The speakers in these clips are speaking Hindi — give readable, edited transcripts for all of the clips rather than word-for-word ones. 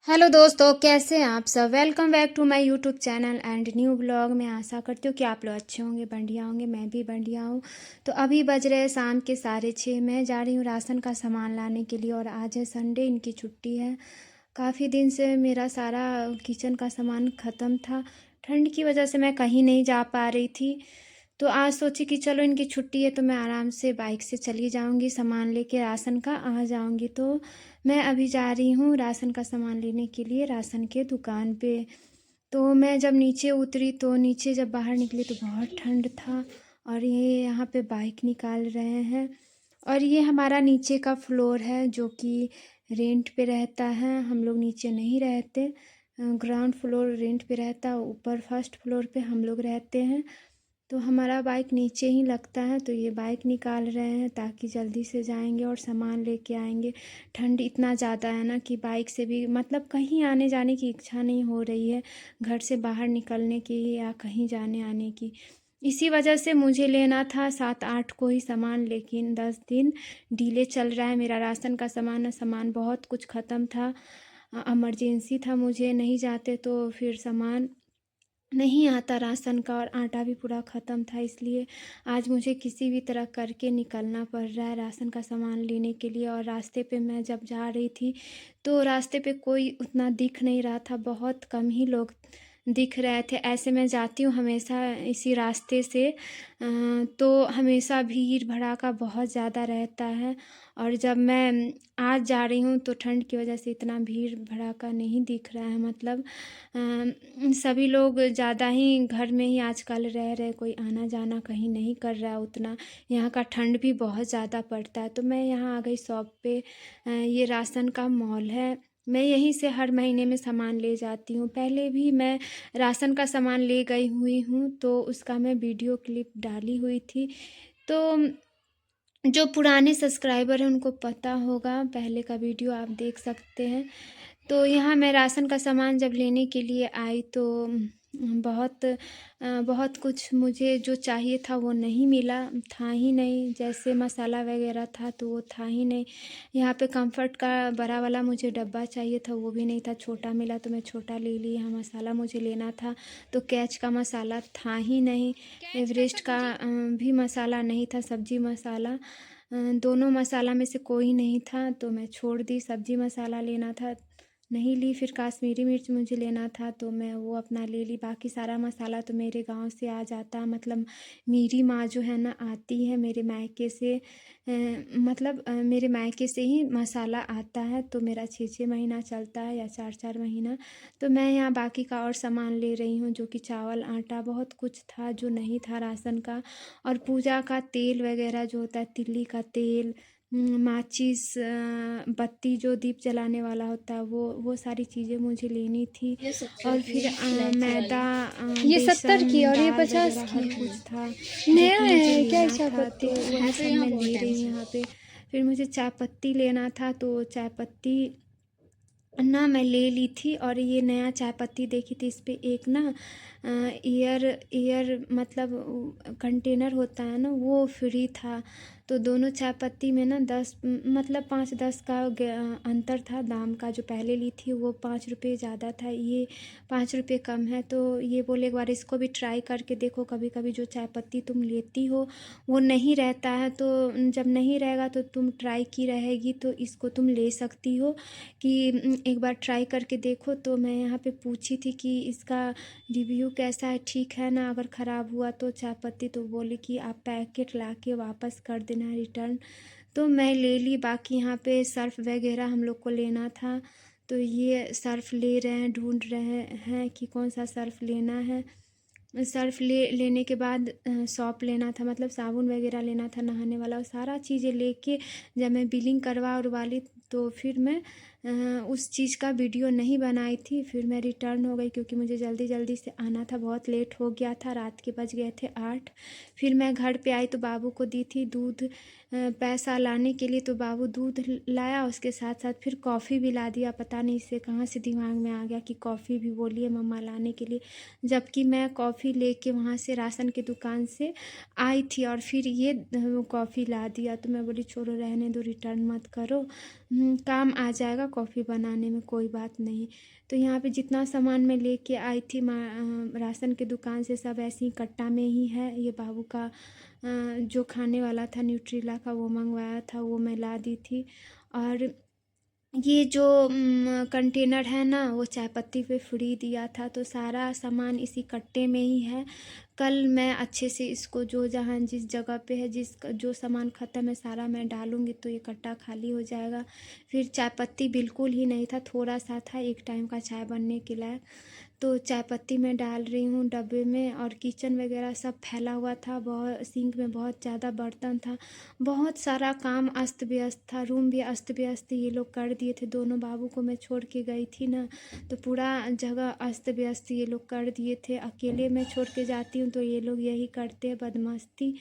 हेलो दोस्तों, कैसे हैं आप सब। Welcome back to my YouTube channel and new blog. मैं आशा करती हूँ कि आप लोग अच्छे होंगे, बढ़िया होंगे। मैं भी बढ़िया हूँ। तो अभी बज रहे हैं शाम के 6:30। मैं जा रही हूँ राशन का सामान लाने के लिए और आज है संडे, इनकी छुट्टी है। काफ़ी दिन से मेरा सारा किचन का सामान ख़त्म था। ठंड की वजह से मैं कहीं नहीं जा पा रही थी। तो आज सोची कि चलो इनकी छुट्टी है तो मैं आराम से बाइक से चली जाऊंगी, सामान लेके राशन का आ जाऊंगी। तो मैं अभी जा रही हूँ राशन का सामान लेने के लिए राशन के दुकान पे। तो मैं जब नीचे उतरी तो नीचे जब बाहर निकली तो बहुत ठंड था। और ये यहाँ पे बाइक निकाल रहे हैं। और ये हमारा नीचे का फ्लोर है जो कि रेंट पे रहता है। हम लोग नीचे नहीं रहते, ग्राउंड फ्लोर रेंट पे रहता है, ऊपर फर्स्ट फ्लोर पे हम लोग रहते हैं। तो हमारा बाइक नीचे ही लगता है। तो ये बाइक निकाल रहे हैं ताकि जल्दी से जाएंगे और सामान लेके आएंगे। ठंड इतना ज़्यादा है ना कि बाइक से भी मतलब कहीं आने जाने की इच्छा नहीं हो रही है, घर से बाहर निकलने की या कहीं जाने आने की। इसी वजह से मुझे लेना था 7-8 को ही सामान, लेकिन 10 दिन डिले चल रहा है मेरा राशन का सामान बहुत कुछ ख़त्म था। इमरजेंसी था, मुझे नहीं जाते तो फिर सामान नहीं आता राशन का, और आटा भी पूरा ख़त्म था। इसलिए आज मुझे किसी भी तरह करके निकलना पड़ रहा है राशन का सामान लेने के लिए। और रास्ते पे मैं जब जा रही थी तो रास्ते पे कोई उतना दिख नहीं रहा था, बहुत कम ही लोग दिख रहे थे। ऐसे मैं जाती हूँ हमेशा इसी रास्ते से, तो हमेशा भीड़ भड़ाका बहुत ज़्यादा रहता है। और जब मैं आज जा रही हूँ तो ठंड की वजह से इतना भीड़ भड़ाका नहीं दिख रहा है। मतलब सभी लोग ज़्यादा ही घर में ही आजकल रह रहे, कोई आना जाना कहीं नहीं कर रहा है उतना। यहाँ का ठंड भी बहुत ज़्यादा पड़ता है। तो मैं यहाँ आ गई शॉप पे। ये राशन का मॉल है, मैं यहीं से हर महीने में सामान ले जाती हूँ। पहले भी मैं राशन का सामान ले गई हुई हूँ तो उसका मैं वीडियो क्लिप डाली हुई थी। तो जो पुराने सब्सक्राइबर हैं उनको पता होगा, पहले का वीडियो आप देख सकते हैं। तो यहाँ मैं राशन का सामान जब लेने के लिए आई तो बहुत कुछ मुझे जो चाहिए था वो नहीं मिला, था ही नहीं। जैसे मसाला वगैरह था तो वो था ही नहीं। यहाँ पे कंफर्ट का बड़ा वाला मुझे डब्बा चाहिए था, वो भी नहीं था, छोटा मिला तो मैं छोटा ले ली। यहाँ मसाला मुझे लेना था तो कैच का मसाला था ही नहीं। एवरेस्ट का भी मसाला नहीं था, सब्जी मसाला। दोनों मसाला में से कोई नहीं था तो मैं छोड़ दी। सब्जी मसाला लेना था, नहीं ली। फिर कश्मीरी मिर्च मुझे लेना था तो मैं वो अपना ले ली। बाकी सारा मसाला तो मेरे गांव से आ जाता है। मतलब मेरी माँ जो है ना आती है मेरे मायके से, मेरे मायके से ही मसाला आता है। तो मेरा 6-6 महीना चलता है या 4-4 महीना। तो मैं यहाँ बाकी का और सामान ले रही हूँ जो कि चावल आटा बहुत कुछ था जो नहीं था राशन का। और पूजा का तेल वगैरह जो होता है, तिल्ली का तेल, माचिस, बत्ती जो दीप जलाने वाला होता है, वो सारी चीज़ें मुझे लेनी थी। और फिर मैदा, ये 70 की बेसन, और ये दाल 50 वगैरह हर की कुछ था है। जो नया कि मुझे है क्या लेना चाय था। पत्ती? तो वही है तो सब यहाँ मैं बहुत ले टाइम रही से। हूँ यहाँ पे। फिर मुझे चाय पत्ती लेना था तो चाय पत्ती ना मैं ले ली थी। और ये नया चाय पत्ती देखी थी, इस पे एक ना एयर मतलब कंटेनर होता है ना, वो फ्री था। तो दोनों चाय पत्ती में ना 10 मतलब 5-10 का अंतर था दाम का। जो पहले ली थी वो 5 रुपये ज़्यादा था, ये 5 रुपये कम है। तो ये बोले एक बार इसको भी ट्राई करके देखो, कभी कभी जो चाय पत्ती तुम लेती हो वो नहीं रहता है। तो जब नहीं रहेगा तो तुम ट्राई की रहेगी तो इसको तुम ले सकती हो कि एक बार ट्राई करके देखो। तो मैं यहाँ पे पूछी थी कि इसका रिव्यू कैसा है, ठीक है ना। अगर ख़राब हुआ तो चाय पत्ती, तो बोली कि आप पैकेट ला के वापस कर देना, रिटर्न। तो मैं ले ली। बाकी यहाँ पे सर्फ़ वगैरह हम लोग को लेना था तो ये सर्फ़ ले रहे हैं, ढूंढ रहे हैं कि कौन सा सर्फ़ लेना है। सर्फ़ लेने के बाद सौंफ लेना था, मतलब साबुन वगैरह लेना था नहाने वाला। और सारा चीज़ें लेके जब मैं बिलिंग करवा और वाली तो फिर मैं उस चीज़ का वीडियो नहीं बनाई थी। फिर मैं रिटर्न हो गई क्योंकि मुझे जल्दी जल्दी से आना था, बहुत लेट हो गया था, रात के बज गए थे 8। फिर मैं घर पे आई तो बाबू को दी थी दूध पैसा लाने के लिए। तो बाबू दूध लाया, उसके साथ साथ फिर कॉफ़ी भी ला दिया। पता नहीं इससे कहाँ से दिमाग में आ गया कि कॉफ़ी भी बोलिए मम्मा लाने के लिए, जबकि मैं कॉफ़ी लेके वहाँ से राशन की दुकान से आई थी और फिर ये कॉफ़ी ला दिया। तो मैं बोली छोड़ो रहने दो, रिटर्न मत करो, काम आ जाएगा कॉफ़ी बनाने में, कोई बात नहीं। तो यहाँ पे जितना सामान मैं लेके आई थी राशन की दुकान से, सब ऐसे ही कट्टा में ही है। ये बाबू का जो खाने वाला था न्यूट्रीला का, वो मंगवाया था, वो मैं ला दी थी। और ये जो कंटेनर है ना, वो चाय पत्ती पे फ्री दिया था, तो सारा सामान इसी कट्टे में ही है। कल मैं अच्छे से इसको जो जहाँ जिस जगह पे है, जो सामान ख़त्म है सारा मैं डालूँगी, तो ये कट्टा खाली हो जाएगा। फिर चाय पत्ती बिल्कुल ही नहीं था, थोड़ा सा था, एक टाइम का चाय बनने के लायक। तो चाय पत्ती मैं डाल रही हूँ डब्बे में। और किचन वगैरह सब फैला हुआ था, बहुत सिंक में बहुत ज़्यादा बर्तन था, बहुत सारा काम अस्त व्यस्त था। रूम भी अस्त व्यस्त ये लोग कर दिए थे, दोनों बाबू को मैं छोड़ के गई थी ना, तो पूरा जगह अस्त व्यस्त ये लोग कर दिए थे। अकेले मैं छोड़ के जाती हूँ तो ये लोग यही करते हैं, बदमाशी।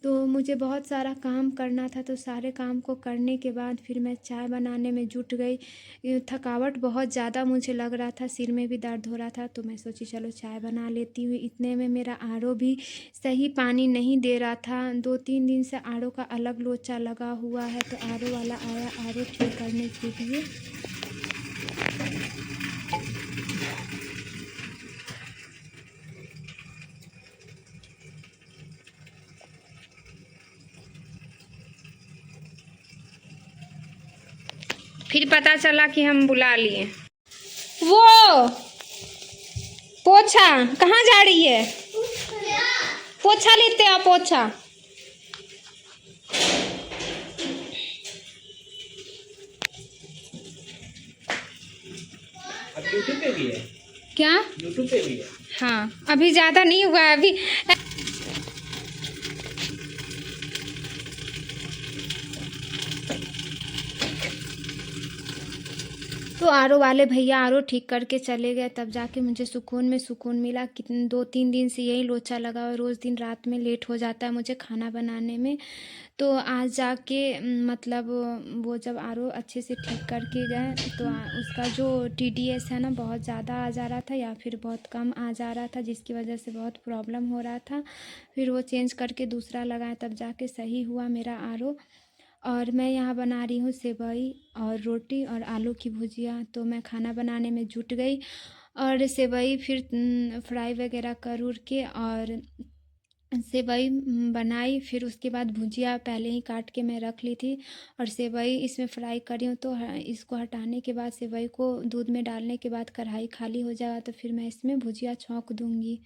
तो मुझे बहुत सारा काम करना था, तो सारे काम को करने के बाद फिर मैं चाय बनाने में जुट गई। थकावट बहुत ज़्यादा मुझे लग रहा था, सिर में भी दर्द हो रहा था, तो मैं सोची चलो चाय बना लेती हूँ। इतने में मेरा आरओ भी सही पानी नहीं दे रहा था। 2-3 दिन से आरओ का अलग लोचा लगा हुआ है, तो आरओ वाला आया आरओ ठीक करने के लिए। फिर पता चला कि हम बुला लिए। वो पोछा कहाँ जा रही है? पोछा लेते हैं, पोछा। अब यूट्यूब पे भी है क्या? यूट्यूब पे भी है। हाँ, अभी ज़्यादा नहीं हुआ है अभी। तो आरओ वाले भैया आरओ ठीक करके चले गए, तब जाके मुझे सुकून में सुकून मिला। कितने 2-3 दिन से यही लोचा लगा हुआ, रोज़ दिन रात में लेट हो जाता है मुझे खाना बनाने में। तो आज जाके मतलब वो जब आरओ अच्छे से ठीक करके गए, तो उसका जो टीडीएस है ना बहुत ज़्यादा आ जा रहा था, या फिर बहुत कम आ जा रहा था, जिसकी वजह से बहुत प्रॉब्लम हो रहा था। फिर वो चेंज करके दूसरा लगाए, तब जाके सही हुआ मेरा आरओ। और मैं यहाँ बना रही हूँ सेवई और रोटी और आलू की भुजिया। तो मैं खाना बनाने में जुट गई, और सेवई फिर फ्राई वगैरह कर उर के और सेवई बनाई। फिर उसके बाद भुजिया पहले ही काट के मैं रख ली थी, और सेवई इसमें फ्राई करी हूँ। तो इसको हटाने के बाद, सेवई को दूध में डालने के बाद कढ़ाई खाली हो जाएगा, तो फिर मैं इसमें भुजिया छौंक दूँगी।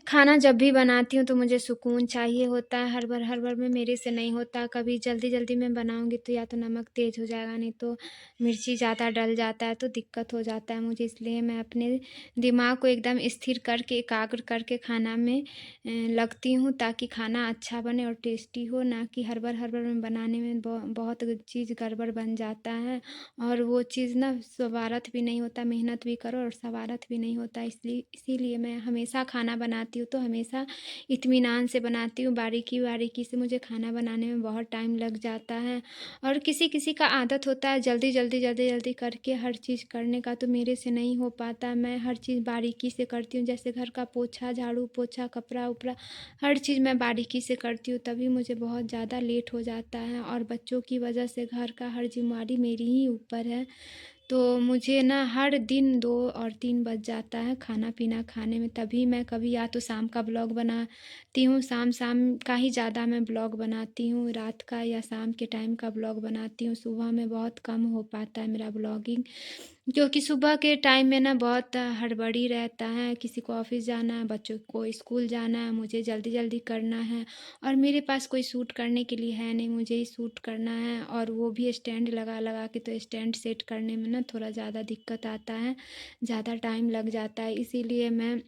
खाना जब भी बनाती हूँ तो मुझे सुकून चाहिए होता है, हड़बड़ में मेरे से नहीं होता। कभी जल्दी-जल्दी में बनाऊँगी तो या तो नमक तेज़ हो जाएगा, नहीं तो मिर्ची ज़्यादा डल जाता है तो दिक्कत हो जाता है मुझे। इसलिए मैं अपने दिमाग को एकदम स्थिर करके, एकाग्र करके खाना में लगती हूँ ताकि खाना अच्छा बने और टेस्टी हो, ना कि हड़बड़ में बनाने में बहुत चीज़ गड़बड़ बन जाता है और वो चीज़ ना स्वाभाविक भी नहीं होता, मेहनत भी करो और स्वाभाविक भी नहीं होता। इसीलिए मैं हमेशा खाना बनाती हूँ तो हमेशा इत्मीनान से बनाती हूँ, बारीकी से। मुझे खाना बनाने में बहुत टाइम लग जाता है और किसी-किसी का आदत होता है जल्दी करके हर चीज़ करने का, तो मेरे से नहीं हो पाता। मैं हर चीज़ बारीकी से करती हूँ, जैसे घर का पोछा, झाड़ू-पोछा, कपड़ा-उपड़ा हर चीज़ मैं बारीकी से करती हूँ, तभी मुझे बहुत ज़्यादा लेट हो जाता है और बच्चों की वजह से घर का हर ज़िम्मेवारी मेरी ही ऊपर है। तो मुझे ना हर दिन 2 और 3 बज जाता है खाना-पीना खाने में, तभी मैं कभी या तो शाम का ब्लॉग बनाती हूँ, शाम का ही ज़्यादा मैं ब्लॉग बनाती हूँ, रात का या शाम के टाइम का ब्लॉग बनाती हूँ। सुबह में बहुत कम हो पाता है मेरा ब्लॉगिंग, क्योंकि सुबह के टाइम में ना बहुत हड़बड़ी रहता है, किसी को ऑफ़िस जाना है, बच्चों को स्कूल जाना है, मुझे जल्दी-जल्दी करना है और मेरे पास कोई शूट करने के लिए है नहीं, मुझे ही शूट करना है और वो भी स्टैंड लगा के, तो स्टैंड सेट करने में ना थोड़ा ज़्यादा दिक्कत आता है, ज़्यादा टाइम लग जाता है। इसीलिए मैं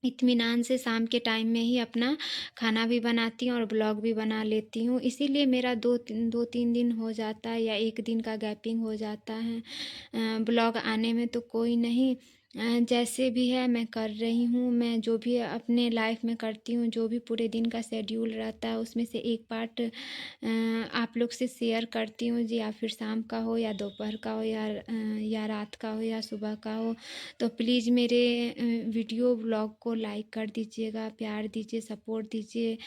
इत्मीनान से शाम के टाइम में ही अपना खाना भी बनाती हूँ और ब्लॉग भी बना लेती हूँ। इसीलिए मेरा 2-3 दिन हो जाता है या 1 दिन का गैपिंग हो जाता है ब्लॉग आने में, तो कोई नहीं। जैसे भी है मैं कर रही हूँ, मैं जो भी अपने लाइफ़ में करती हूँ, जो भी पूरे दिन का शेड्यूल रहता है उसमें से एक पार्ट आप लोग से शेयर करती हूँ जी, या फिर शाम का हो या दोपहर का हो या रात का हो या सुबह का हो। तो प्लीज़ मेरे वीडियो ब्लॉग को लाइक कर दीजिएगा, प्यार दीजिए, सपोर्ट दीजिए।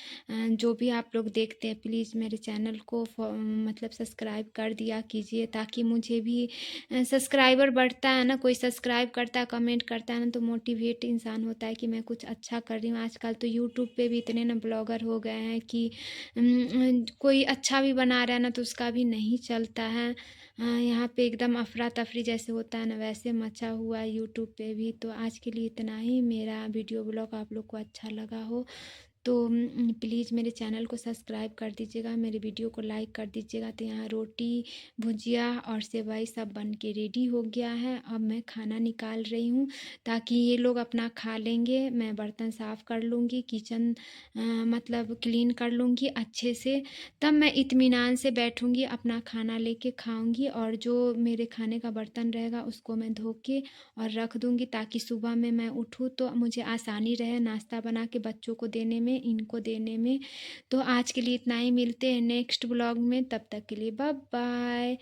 जो भी आप लोग देखते हैं प्लीज़ मेरे चैनल को मतलब सब्सक्राइब कर दिया कीजिए, ताकि मुझे भी सब्सक्राइबर बढ़ता है ना, कोई सब्सक्राइब करता है, कमेंट करता है ना, तो मोटिवेट इंसान होता है कि मैं कुछ अच्छा कर रही हूँ। आजकल तो यूट्यूब पे भी इतने ना ब्लॉगर हो गए हैं कि कोई अच्छा भी बना रहा है ना तो उसका भी नहीं चलता है। यहाँ पे एकदम अफरा-तफरी जैसे होता है ना, वैसे मचा हुआ है यूट्यूब पे भी। तो आज के लिए इतना ही। मेरा वीडियो ब्लॉग आप लोग को अच्छा लगा हो तो प्लीज़ मेरे चैनल को सब्सक्राइब कर दीजिएगा, मेरे वीडियो को लाइक कर दीजिएगा। तो यहाँ रोटी, भुजिया और सेवई सब बन के रेडी हो गया है। अब मैं खाना निकाल रही हूँ ताकि ये लोग अपना खा लेंगे। मैं बर्तन साफ़ कर लूँगी, किचन मतलब क्लीन कर लूँगी अच्छे से, तब मैं इत्मीनान से बैठूँगी, अपना खाना लेके खाऊँगी और जो मेरे खाने का बर्तन रहेगा उसको मैं धो के और रख दूँगी, ताकि सुबह में मैं उठूँ तो मुझे आसानी रहे नाश्ता बना के बच्चों को देने में, इनको देने में। तो आज के लिए इतना ही, मिलते हैं नेक्स्ट ब्लॉग में, तब तक के लिए बाय बाय।